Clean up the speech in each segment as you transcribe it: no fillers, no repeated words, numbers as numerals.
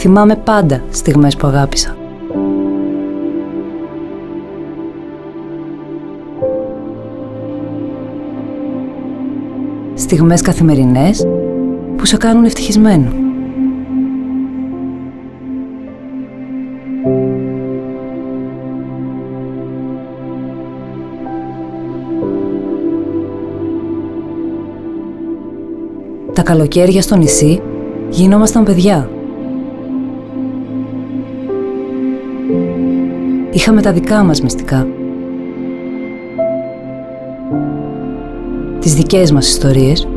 Θυμάμαι πάντα στιγμές που αγάπησα. Στιγμές καθημερινές που σε κάνουν ευτυχισμένο. Τα καλοκαίρια στο νησί γινόμασταν παιδιά. Είχαμε τα δικά μας μυστικά. Τις δικές μας ιστορίες.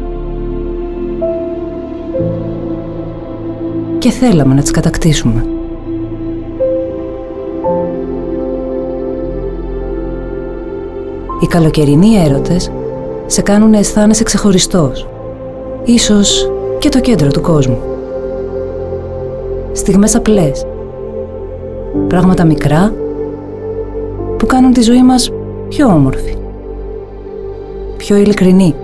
Και θέλαμε να τις κατακτήσουμε. Οι καλοκαιρινοί έρωτες σε κάνουν να αισθάνεσαι ξεχωριστός. Ίσως και το κέντρο του κόσμου. Στιγμές απλές. Πράγματα μικρά που κάνουν τη ζωή μας πιο όμορφη. Πιο ειλικρινή.